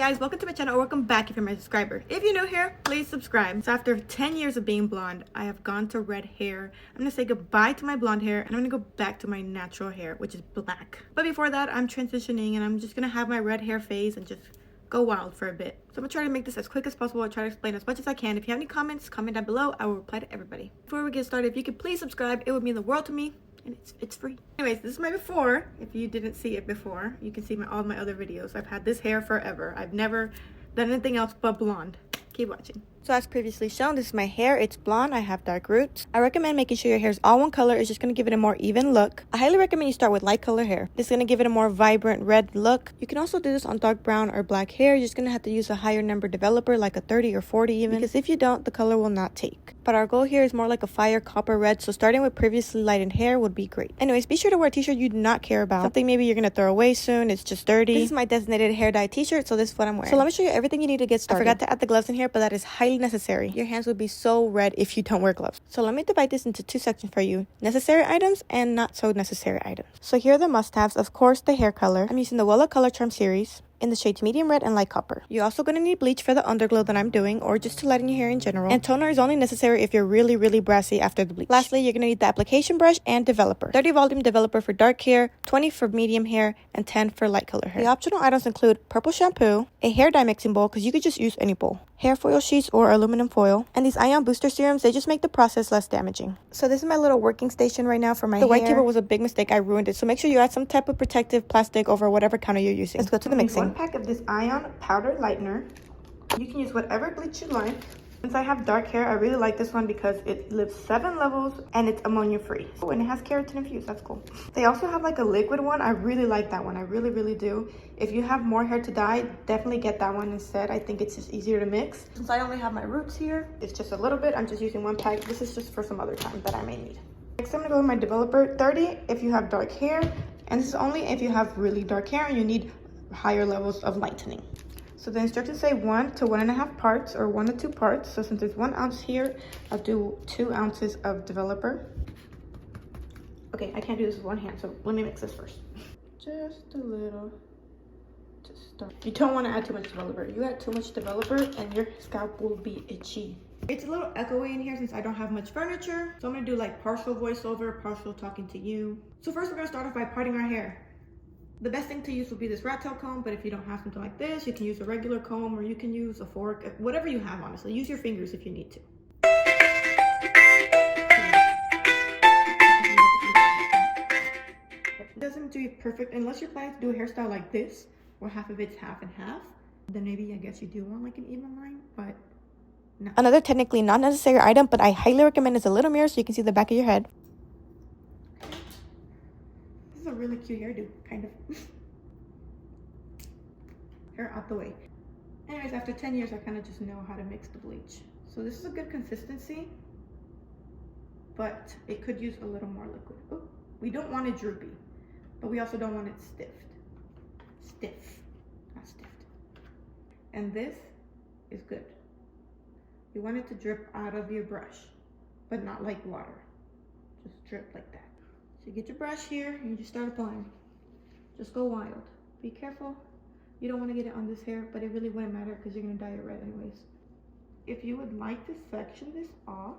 guys, welcome to my channel, or welcome back if you're my subscriber. If you're new here, please subscribe. So after 10 years of being blonde, I have gone to red hair. I'm gonna say goodbye to my blonde hair and I'm gonna go back to my natural hair, which is black. But before that, I'm transitioning and I'm just gonna have my red hair phase and just go wild for a bit. So I'm gonna try to make this as quick as possible. I'll try to explain as much as I can. If you have any comments, comment down below. I will reply to everybody. Before we get started, if you could please subscribe, it would mean the world to me. And it's free. Anyways, this is my before. If you didn't see it before, you can see all my other videos. I've had this hair forever. I've never done anything else but blonde. Keep watching. So as previously shown, this is my hair. It's blonde. I have dark roots. I recommend making sure your hair is all one color. It's just going to give it a more even look. I highly recommend you start with light color hair. This is going to give it a more vibrant red look. You can also do this on dark brown or black hair. You're just going to have to use a higher number developer, like a 30 or 40 even, because if you don't, the color will not take. But our goal here is more like a fire copper red, so starting with previously lightened hair would be great. Anyways, be sure to wear a t-shirt you do not care about. Something maybe you're going to throw away soon. It's just dirty. This is my designated hair dye t-shirt, so this is what I'm wearing. So let me show you everything you need to get started. I forgot to add the gloves in here, but that is highly necessary. Your hands would be so red if you don't wear gloves. So let me divide this into two sections for you. Necessary items and not so necessary items. So here are the must-haves. Of course, the hair color. I'm using the Wella Color Charm series in the shades medium red and light copper. You're also going to need bleach for the underglow that I'm doing, or just to lighten your hair in general. And toner is only necessary if you're really brassy after the bleach. Lastly, you're going to need the application brush and developer. 30 volume developer for dark hair, 20 for medium hair, and 10 for light color hair. The optional items include purple shampoo, a hair dye mixing bowl, because you could just use any bowl, hair foil sheets or aluminum foil, and these ion booster serums. They just make the process less damaging. So this is my little working station right now for my hair. The white keyboard was a big mistake. I ruined it. So make sure you add some type of protective plastic over whatever counter you're using. Let's go to the mixing. Pack of this ion powder lightener. You can use whatever bleach you like. Since I have dark hair, I really like this one because it lives 7 levels and it's ammonia free. Oh, and it has keratin infused. That's cool. They also have like a liquid one. I really like that one. I really do. If you have more hair to dye, definitely get that one instead. I think it's just easier to mix. Since I only have my roots here, it's just a little bit. I'm just using one pack. This is just for some other time that I may need. Next, I'm gonna go with my developer. 30 if you have dark hair, and this is only if you have really dark hair and you need higher levels of lightening. So the instructions say 1 to 1.5 parts, or 1 to 2 parts. So since there's 1 ounce here, I'll do 2 ounces of developer. Okay, I can't do this with one hand, so let me mix this first. Just a little to start. You don't want to add too much developer. You add too much developer and your scalp will be itchy. It's a little echoey in here since I don't have much furniture. So I'm gonna do like partial voiceover, partial talking to you. So first we're gonna start off by parting our hair. The best thing to use would be this rat tail comb, but if you don't have something like this, you can use a regular comb, or you can use a fork, whatever you have, honestly. Use your fingers if you need to. It doesn't have to be perfect unless you're planning to do a hairstyle like this, where half of it's half and half. Then maybe I guess you do want like an even line, but no. Another technically not necessary item, but I highly recommend, is a little mirror so you can see the back of your head. This is a really cute hairdo, kind of. Hair out the way. Anyways, after 10 years, I kind of just know how to mix the bleach. So this is a good consistency, but it could use a little more liquid. Oh, we don't want it droopy, but we also don't want it stiff, not stiffed. And this is good. You want it to drip out of your brush, but not like water. Just drip like that. So you get your brush here and you just start applying. Just go wild. Be careful. You don't want to get it on this hair, but it really wouldn't matter because you're going to dye it red anyways. If you would like to section this off,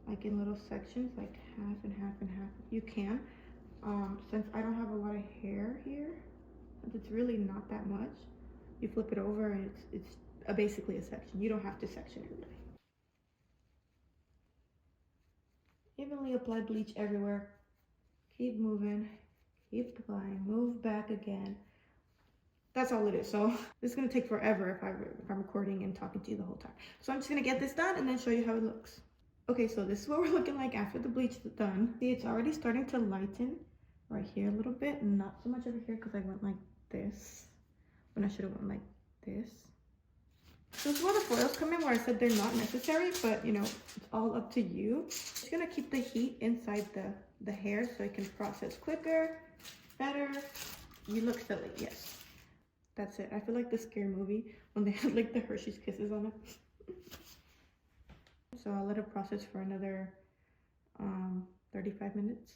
like in little sections, like half and half and half, you can. Since I don't have a lot of hair here, since it's really not that much, you flip it over and it's basically a section. You don't have to section it really. Evenly apply bleach everywhere. Keep moving, keep applying, move back again. That's all it is. So this is gonna take forever if I'm recording and talking to you the whole time. So I'm just gonna get this done and then show you how it looks. Okay, so this is what we're looking like after the bleach is done. See, it's already starting to lighten right here a little bit, not so much over here because I went like this when I should have went like this. So this is where the foils come in, where I said they're not necessary, but you know, it's all up to you. Just gonna keep the heat inside the hair so it can process quicker, better. You look silly, yes. That's it. I feel like the Scary Movie when they had like the Hershey's Kisses on it. So I'll let it process for another 35 minutes.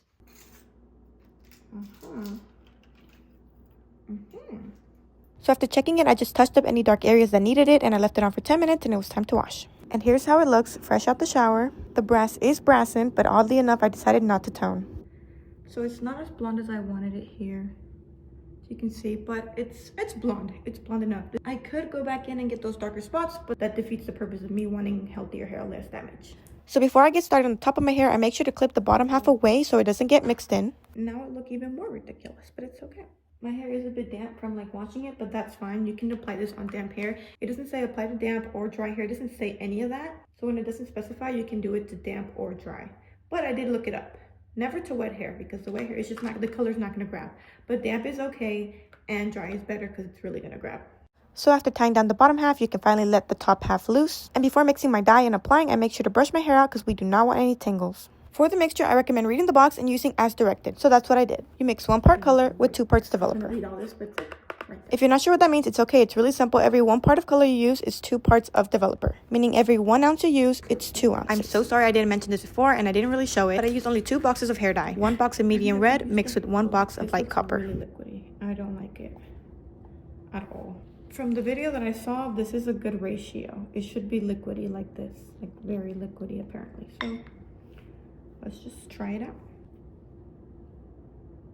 So after checking it, I just touched up any dark areas that needed it and I left it on for 10 minutes and it was time to wash. And here's how it looks fresh out the shower. The brass is brassing, but oddly enough, I decided not to tone. So it's not as blonde as I wanted it here, as you can see, but it's blonde. It's blonde enough. I could go back in and get those darker spots, but that defeats the purpose of me wanting healthier hair, less damage. So before I get started on the top of my hair, I make sure to clip the bottom half away so it doesn't get mixed in. Now it looks even more ridiculous, but it's okay. My hair is a bit damp from like washing it, but that's fine. You can apply this on damp hair. It doesn't say apply to damp or dry hair. It doesn't say any of that. So when it doesn't specify, you can do it to damp or dry. But I did look it up. Never to wet hair, because the wet hair is just not, the color's not gonna grab. But damp is okay and dry is better because it's really gonna grab. So after tying down the bottom half, you can finally let the top half loose. And before mixing my dye and applying, I make sure to brush my hair out because we do not want any tangles. For the mixture, I recommend reading the box and using as directed. So that's what I did. You mix 1 part color with 2 parts developer. If you're not sure what that means, it's okay. It's really simple. Every 1 part of color you use is 2 parts of developer. Meaning every 1 ounce you use, it's 2 ounces. I'm so sorry I didn't mention this before and I didn't really show it. But I used only 2 boxes of hair dye. 1 box of medium red mixed with 1 box of light copper. Really liquidy. I don't like it at all. From the video that I saw, this is a good ratio. It should be liquidy like this. Like very liquidy apparently. So let's just try it out.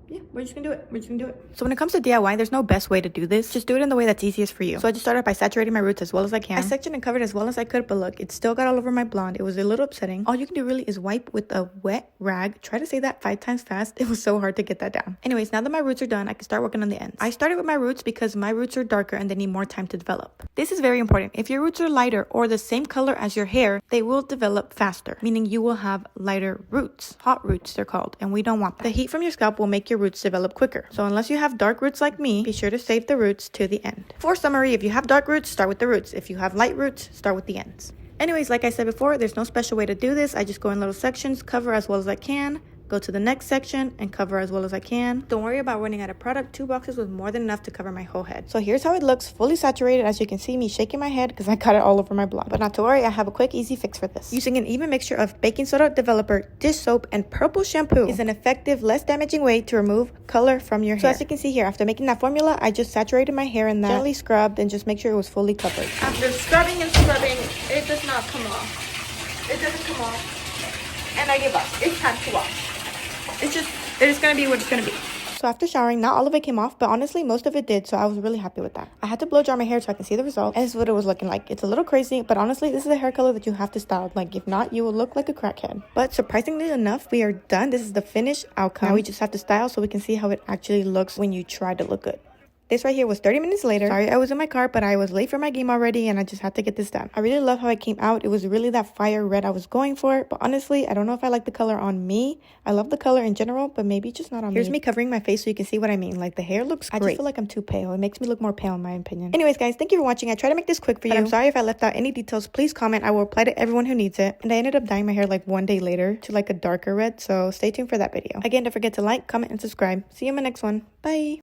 Yeah, we're just gonna do it. So when it comes to DIY, there's no best way to do this. Just do it in the way that's easiest for you. So I just started by saturating my roots as well as I can. I sectioned and covered as well as I could, but look, it still got all over my blonde. It was a little upsetting. All you can do really is wipe with a wet rag. Try to say that 5 times fast. It was so hard to get that down. Anyways, now that my roots are done, I can start working on the ends. I started with my roots because my roots are darker and they need more time to develop. This is very important. If your roots are lighter or the same color as your hair, they will develop faster, meaning you will have lighter roots. Hot roots, they're called, and we don't want that. The heat from your scalp will make your roots develop quicker. So unless you have dark roots like me, be sure to save the roots to the end. For summary, if you have dark roots, start with the roots. If you have light roots, start with the ends. Anyways, like I said before, there's no special way to do this. I just go in little sections, cover as well as I can, go to the next section and cover as well as I can. Don't worry about running out of product. 2 boxes was more than enough to cover my whole head. So here's how it looks, fully saturated. As you can see me shaking my head because I got it all over my blonde. But not to worry, I have a quick, easy fix for this. Using an even mixture of baking soda, developer, dish soap, and purple shampoo is an effective, less damaging way to remove color from your hair. So as you can see here, after making that formula, I just saturated my hair in that, gently scrubbed, and just make sure it was fully covered. After scrubbing and scrubbing, it does not come off. It doesn't come off. And I give up. It's time to wash. It's gonna be what it's gonna be. So after showering, not all of it came off, but honestly, most of it did, so I was really happy with that. I had to blow dry my hair so I can see the result, and this is what it was looking like. It's a little crazy, but honestly, this is a hair color that you have to style. Like, if not, you will look like a crackhead. But surprisingly enough, we are done. This is the finished outcome. Now we just have to style so we can see how it actually looks when you try to look good. This right here was 30 minutes later. Sorry I was in my car, but I was late for my game already and I just had to get this done. I really love how it came out. It was really that fire red I was going for, but honestly, I don't know if I like the color on me. I love the color in general, but maybe just not on me. Here's me covering my face so you can see what I mean. Like, the hair looks great. I just feel like I'm too pale. It makes me look more pale in my opinion. Anyways, guys, thank you for watching. I try to make this quick for you. I'm sorry if I left out any details. Please comment. I will reply to everyone who needs it. And I ended up dyeing my hair like 1 day later to like a darker red, so stay tuned for that video. Again, don't forget to like, comment, and subscribe. See you in my next one. Bye!